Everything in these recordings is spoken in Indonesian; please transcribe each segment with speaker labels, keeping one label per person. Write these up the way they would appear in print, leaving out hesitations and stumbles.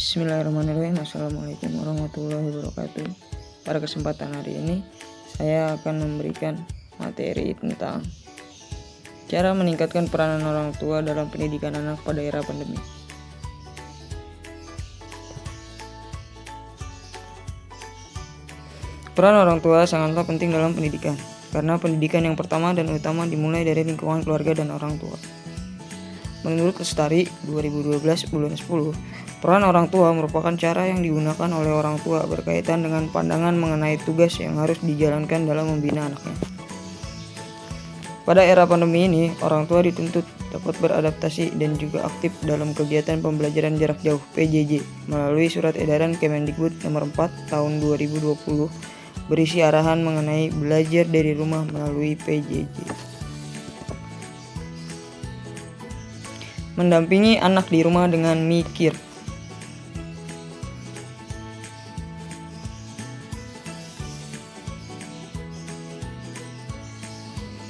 Speaker 1: Bismillahirrahmanirrahim. Assalamualaikum warahmatullahi wabarakatuh. Pada kesempatan hari ini saya akan memberikan materi tentang cara meningkatkan peranan orang tua dalam pendidikan anak pada era pandemi. Peran orang tua sangatlah penting dalam pendidikan, karena pendidikan yang pertama dan utama dimulai dari lingkungan keluarga dan orang tua. Menurut Lestari 2012 bulan 10, peran orang tua merupakan cara yang digunakan oleh orang tua berkaitan dengan pandangan mengenai tugas yang harus dijalankan dalam membina anaknya. Pada era pandemi ini, orang tua dituntut dapat beradaptasi dan juga aktif dalam kegiatan pembelajaran jarak jauh (PJJ) melalui Surat Edaran Kemendikbud Nomor 4 Tahun 2020 berisi arahan mengenai belajar dari rumah melalui PJJ. Mendampingi anak di rumah dengan mikir.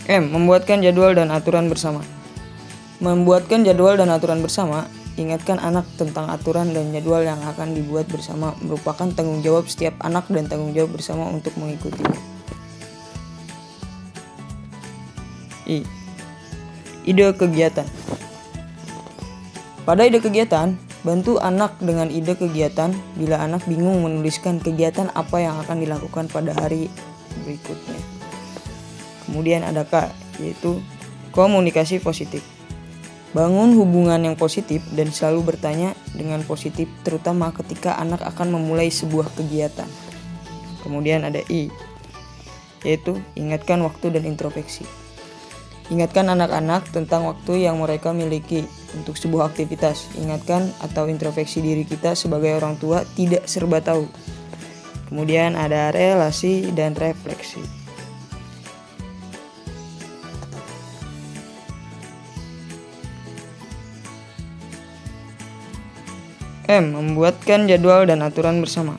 Speaker 1: Membuatkan jadwal dan aturan bersama. Membuatkan jadwal dan aturan bersama, ingatkan anak tentang aturan dan jadwal yang akan dibuat bersama merupakan tanggung jawab setiap anak dan tanggung jawab bersama untuk mengikutinya. Ide kegiatan. Pada ide kegiatan, bantu anak dengan ide kegiatan bila anak bingung menuliskan kegiatan apa yang akan dilakukan pada hari berikutnya. Kemudian ada K, yaitu komunikasi positif. Bangun hubungan yang positif dan selalu bertanya dengan positif, terutama ketika anak akan memulai sebuah kegiatan. Kemudian ada I, yaitu ingatkan waktu dan introspeksi. Ingatkan anak-anak tentang waktu yang mereka miliki untuk sebuah aktivitas. Ingatkan atau introspeksi diri kita sebagai orang tua tidak serba tahu. Kemudian ada relasi dan refleksi. Membuatkan jadwal dan aturan bersama.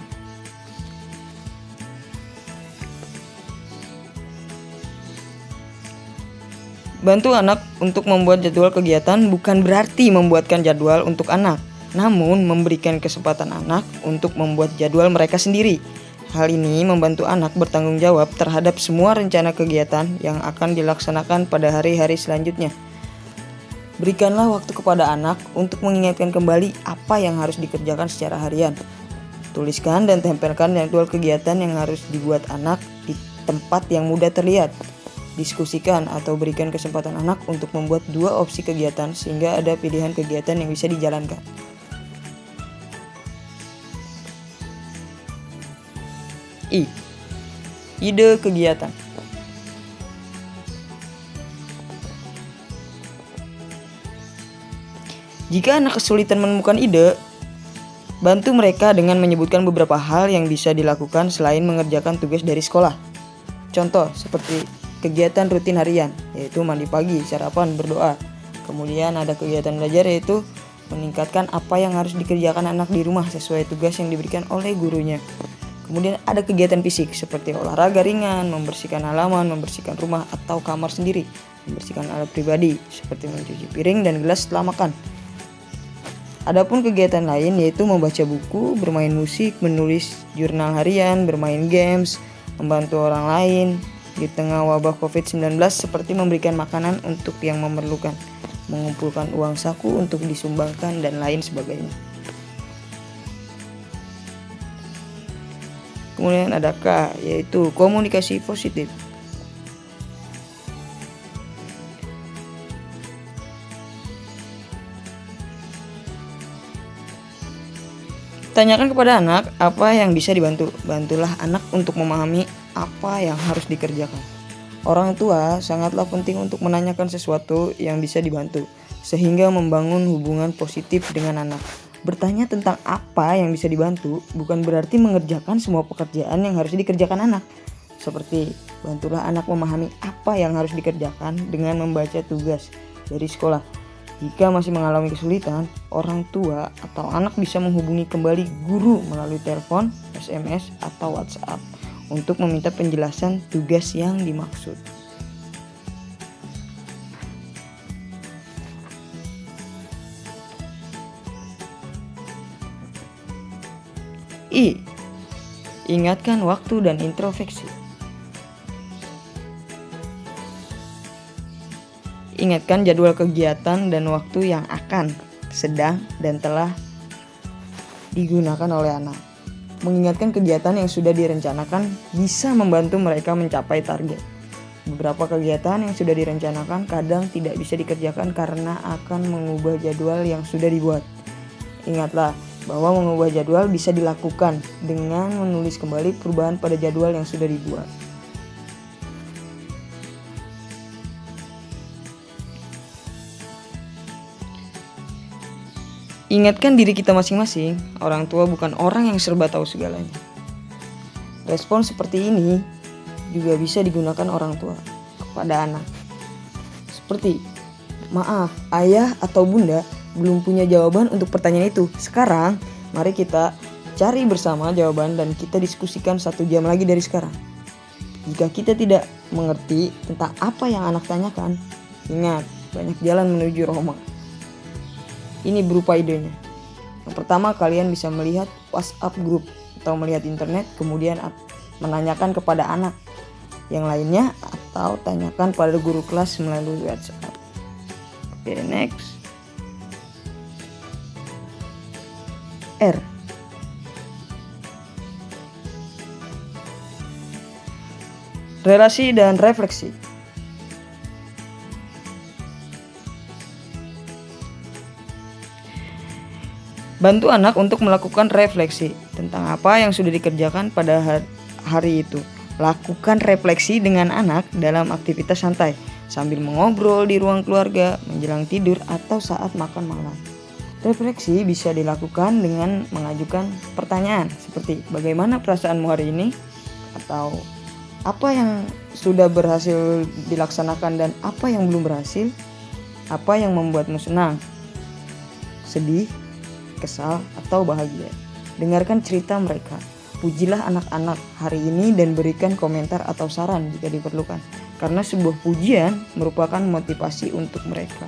Speaker 1: Bantu anak untuk membuat jadwal kegiatan bukan berarti membuatkan jadwal untuk anak, namun memberikan kesempatan anak untuk membuat jadwal mereka sendiri. Hal ini membantu anak bertanggung jawab terhadap semua rencana kegiatan yang akan dilaksanakan pada hari-hari selanjutnya. Berikanlah waktu kepada anak untuk mengingatkan kembali apa yang harus dikerjakan secara harian. Tuliskan dan tempelkan jadwal kegiatan yang harus dibuat anak di tempat yang mudah terlihat. Diskusikan atau berikan kesempatan anak untuk membuat 2 opsi kegiatan sehingga ada pilihan kegiatan yang bisa dijalankan. Ide kegiatan. Jika anak kesulitan menemukan ide, bantu mereka dengan menyebutkan beberapa hal yang bisa dilakukan selain mengerjakan tugas dari sekolah. Contoh seperti kegiatan rutin harian, yaitu mandi pagi, sarapan, berdoa. Kemudian ada kegiatan belajar, yaitu meningkatkan apa yang harus dikerjakan anak di rumah sesuai tugas yang diberikan oleh gurunya. Kemudian ada kegiatan fisik seperti olahraga ringan, membersihkan halaman, membersihkan rumah atau kamar sendiri, membersihkan alat pribadi seperti mencuci piring dan gelas setelah makan. Adapun kegiatan lain yaitu membaca buku, bermain musik, menulis jurnal harian, bermain games, membantu orang lain di tengah wabah COVID-19 seperti memberikan makanan untuk yang memerlukan, mengumpulkan uang saku untuk disumbangkan dan lain sebagainya. Kemudian ada K, yaitu komunikasi positif. Tanyakan kepada anak apa yang bisa dibantu. Bantulah anak untuk memahami apa yang harus dikerjakan. Orang tua sangatlah penting untuk menanyakan sesuatu yang bisa dibantu, sehingga membangun hubungan positif dengan anak. Bertanya tentang apa yang bisa dibantu bukan berarti mengerjakan semua pekerjaan yang harus dikerjakan anak. Seperti bantulah anak memahami apa yang harus dikerjakan dengan membaca tugas dari sekolah. Jika masih mengalami kesulitan, orang tua atau anak bisa menghubungi kembali guru melalui telepon, SMS, atau WhatsApp untuk meminta penjelasan tugas yang dimaksud. I. Ingatkan waktu dan introspeksi. Ingatkan jadwal kegiatan dan waktu yang akan, sedang, dan telah digunakan oleh anak. Mengingatkan kegiatan yang sudah direncanakan bisa membantu mereka mencapai target. Beberapa kegiatan yang sudah direncanakan kadang tidak bisa dikerjakan karena akan mengubah jadwal yang sudah dibuat. Ingatlah bahwa mengubah jadwal bisa dilakukan dengan menulis kembali perubahan pada jadwal yang sudah dibuat. Ingatkan diri kita masing-masing, orang tua bukan orang yang serba tahu segalanya. Respon seperti ini juga bisa digunakan orang tua kepada anak. Seperti, maaf, ayah atau bunda belum punya jawaban untuk pertanyaan itu. Sekarang, mari kita cari bersama jawaban dan kita diskusikan 1 jam lagi dari sekarang. Jika kita tidak mengerti tentang apa yang anak tanyakan, ingat, banyak jalan menuju Roma. Ini berupa idenya. Yang pertama, kalian bisa melihat WhatsApp group atau melihat internet, kemudian menanyakan kepada anak yang lainnya atau tanyakan pada guru kelas melalui WhatsApp. Oke, next. R. Relasi dan refleksi. Bantu anak untuk melakukan refleksi tentang apa yang sudah dikerjakan pada hari itu. Lakukan refleksi dengan anak dalam aktivitas santai, sambil mengobrol di ruang keluarga, menjelang tidur, atau saat makan malam. Refleksi bisa dilakukan dengan mengajukan pertanyaan seperti, bagaimana perasaanmu hari ini? Atau, apa yang sudah berhasil dilaksanakan dan apa yang belum berhasil? Apa yang membuatmu senang, sedih, kesal, atau bahagia? Dengarkan cerita mereka. Pujilah anak-anak hari ini dan berikan komentar atau saran jika diperlukan, karena sebuah pujian merupakan motivasi untuk mereka.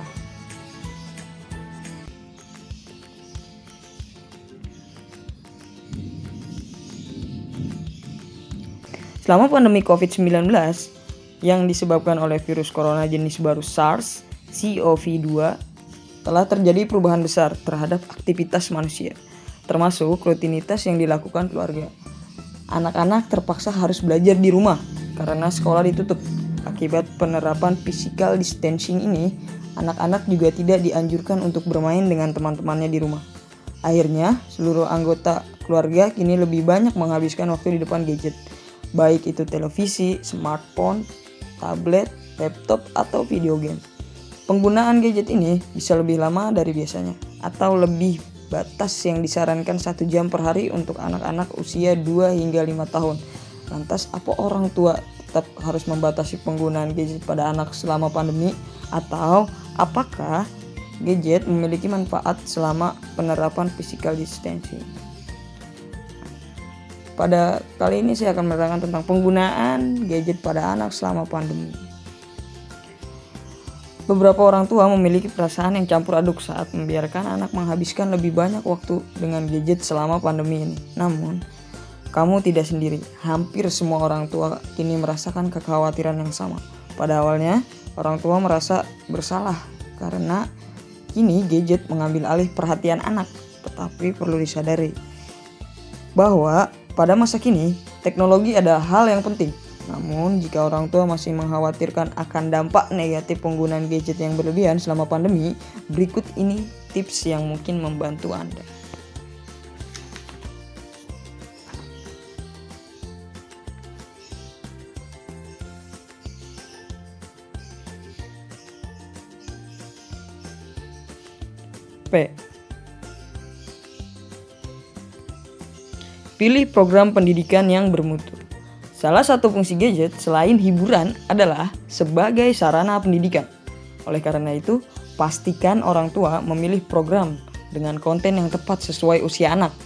Speaker 1: Selama pandemi COVID-19 yang disebabkan oleh virus corona jenis baru SARS-CoV-2, telah terjadi perubahan besar terhadap aktivitas manusia, termasuk rutinitas yang dilakukan keluarga. Anak-anak terpaksa harus belajar di rumah karena sekolah ditutup. Akibat penerapan physical distancing ini, anak-anak juga tidak dianjurkan untuk bermain dengan teman-temannya di rumah. Akhirnya, seluruh anggota keluarga kini lebih banyak menghabiskan waktu di depan gadget, baik itu televisi, smartphone, tablet, laptop, atau video game. Penggunaan gadget ini bisa lebih lama dari biasanya atau lebih batas yang disarankan 1 jam per hari untuk anak-anak usia 2 hingga 5 tahun. Lantas apa orang tua tetap harus membatasi penggunaan gadget pada anak selama pandemi? Atau apakah gadget memiliki manfaat selama penerapan physical distancing? Pada kali ini saya akan menerangkan tentang penggunaan gadget pada anak selama pandemi. Beberapa orang tua memiliki perasaan yang campur aduk saat membiarkan anak menghabiskan lebih banyak waktu dengan gadget selama pandemi ini. Namun, kamu tidak sendiri. Hampir semua orang tua kini merasakan kekhawatiran yang sama. Pada awalnya, orang tua merasa bersalah karena kini gadget mengambil alih perhatian anak. Tetapi perlu disadari bahwa pada masa kini, teknologi adalah hal yang penting. Namun, jika orang tua masih mengkhawatirkan akan dampak negatif penggunaan gadget yang berlebihan selama pandemi, berikut ini tips yang mungkin membantu Anda. P. Pilih program pendidikan yang bermutu. Salah satu fungsi gadget selain hiburan adalah sebagai sarana pendidikan. Oleh karena itu, pastikan orang tua memilih program dengan konten yang tepat sesuai usia anak.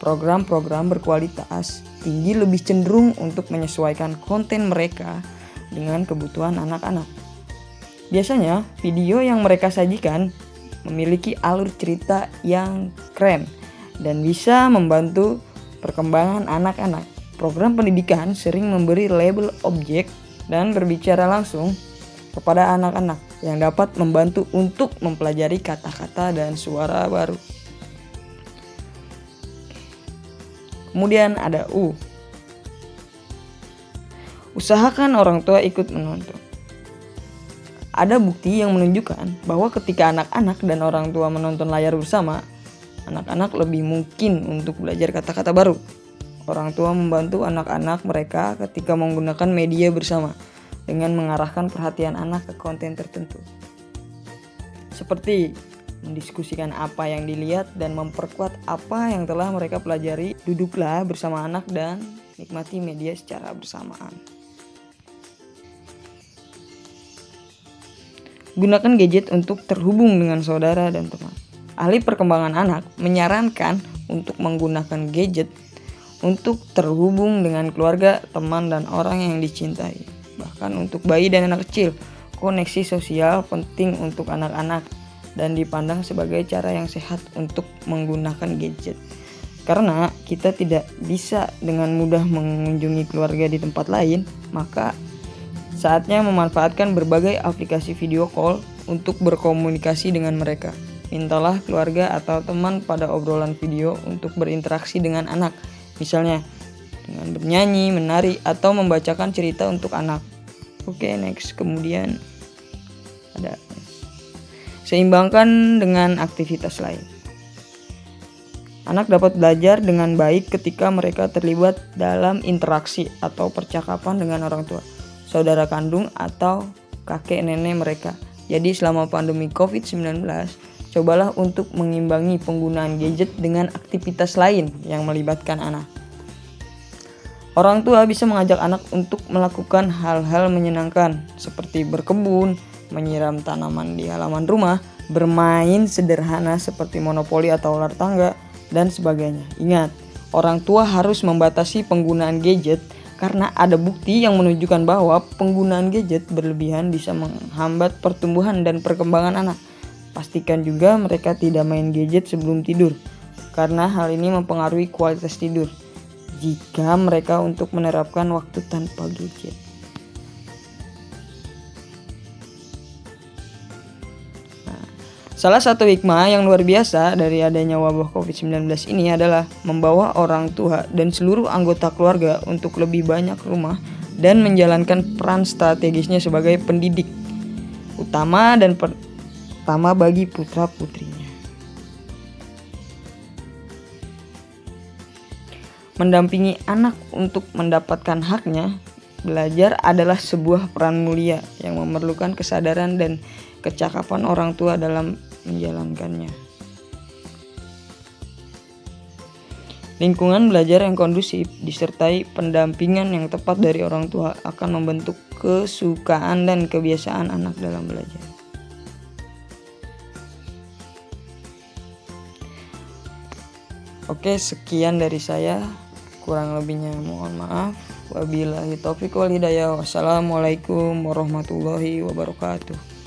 Speaker 1: Program-program berkualitas tinggi lebih cenderung untuk menyesuaikan konten mereka dengan kebutuhan anak-anak. Biasanya, video yang mereka sajikan memiliki alur cerita yang keren dan bisa membantu perkembangan anak-anak. Program pendidikan sering memberi label objek dan berbicara langsung kepada anak-anak yang dapat membantu untuk mempelajari kata-kata dan suara baru. Kemudian ada U. Usahakan orang tua ikut menonton. Ada bukti yang menunjukkan bahwa ketika anak-anak dan orang tua menonton layar bersama, anak-anak lebih mungkin untuk belajar kata-kata baru. Orang tua membantu anak-anak mereka ketika menggunakan media bersama dengan mengarahkan perhatian anak ke konten tertentu. Seperti mendiskusikan apa yang dilihat dan memperkuat apa yang telah mereka pelajari. Duduklah bersama anak dan nikmati media secara bersamaan. Gunakan gadget untuk terhubung dengan saudara dan teman. Ahli perkembangan anak menyarankan untuk menggunakan gadget untuk terhubung dengan keluarga, teman, dan orang yang dicintai. Bahkan untuk bayi dan anak kecil, koneksi sosial penting untuk anak-anak dan dipandang sebagai cara yang sehat untuk menggunakan gadget. Karena kita tidak bisa dengan mudah mengunjungi keluarga di tempat lain, maka saatnya memanfaatkan berbagai aplikasi video call untuk berkomunikasi dengan mereka. Mintalah keluarga atau teman pada obrolan video untuk berinteraksi dengan anak, misalnya dengan bernyanyi, menari, atau membacakan cerita untuk anak. Oke, next. Kemudian ada seimbangkan dengan aktivitas lain. Anak dapat belajar dengan baik ketika mereka terlibat dalam interaksi atau percakapan dengan orang tua, saudara kandung, atau kakek nenek mereka. Jadi selama pandemi COVID-19, cobalah untuk mengimbangi penggunaan gadget dengan aktivitas lain yang melibatkan anak. Orang tua bisa mengajak anak untuk melakukan hal-hal menyenangkan seperti berkebun, menyiram tanaman di halaman rumah, bermain sederhana seperti monopoli atau ular tangga, dan sebagainya. Ingat, orang tua harus membatasi penggunaan gadget karena ada bukti yang menunjukkan bahwa penggunaan gadget berlebihan bisa menghambat pertumbuhan dan perkembangan anak. Pastikan juga mereka tidak main gadget sebelum tidur, karena hal ini mempengaruhi kualitas tidur jika mereka untuk menerapkan waktu tanpa gadget. Salah satu hikmah yang luar biasa dari adanya wabah COVID-19 ini adalah membawa orang tua dan seluruh anggota keluarga untuk lebih banyak rumah dan menjalankan peran strategisnya sebagai pendidik utama dan pertama bagi putra-putrinya. Mendampingi anak untuk mendapatkan haknya, belajar adalah sebuah peran mulia yang memerlukan kesadaran dan kecakapan orang tua dalam menjalankannya. Lingkungan belajar yang kondusif disertai pendampingan yang tepat dari orang tua akan membentuk kesukaan dan kebiasaan anak dalam belajar. Oke, sekian dari saya. Kurang lebihnya mohon maaf. Wabillahi taufiq wal hidayah. Wassalamualaikum warahmatullahi wabarakatuh.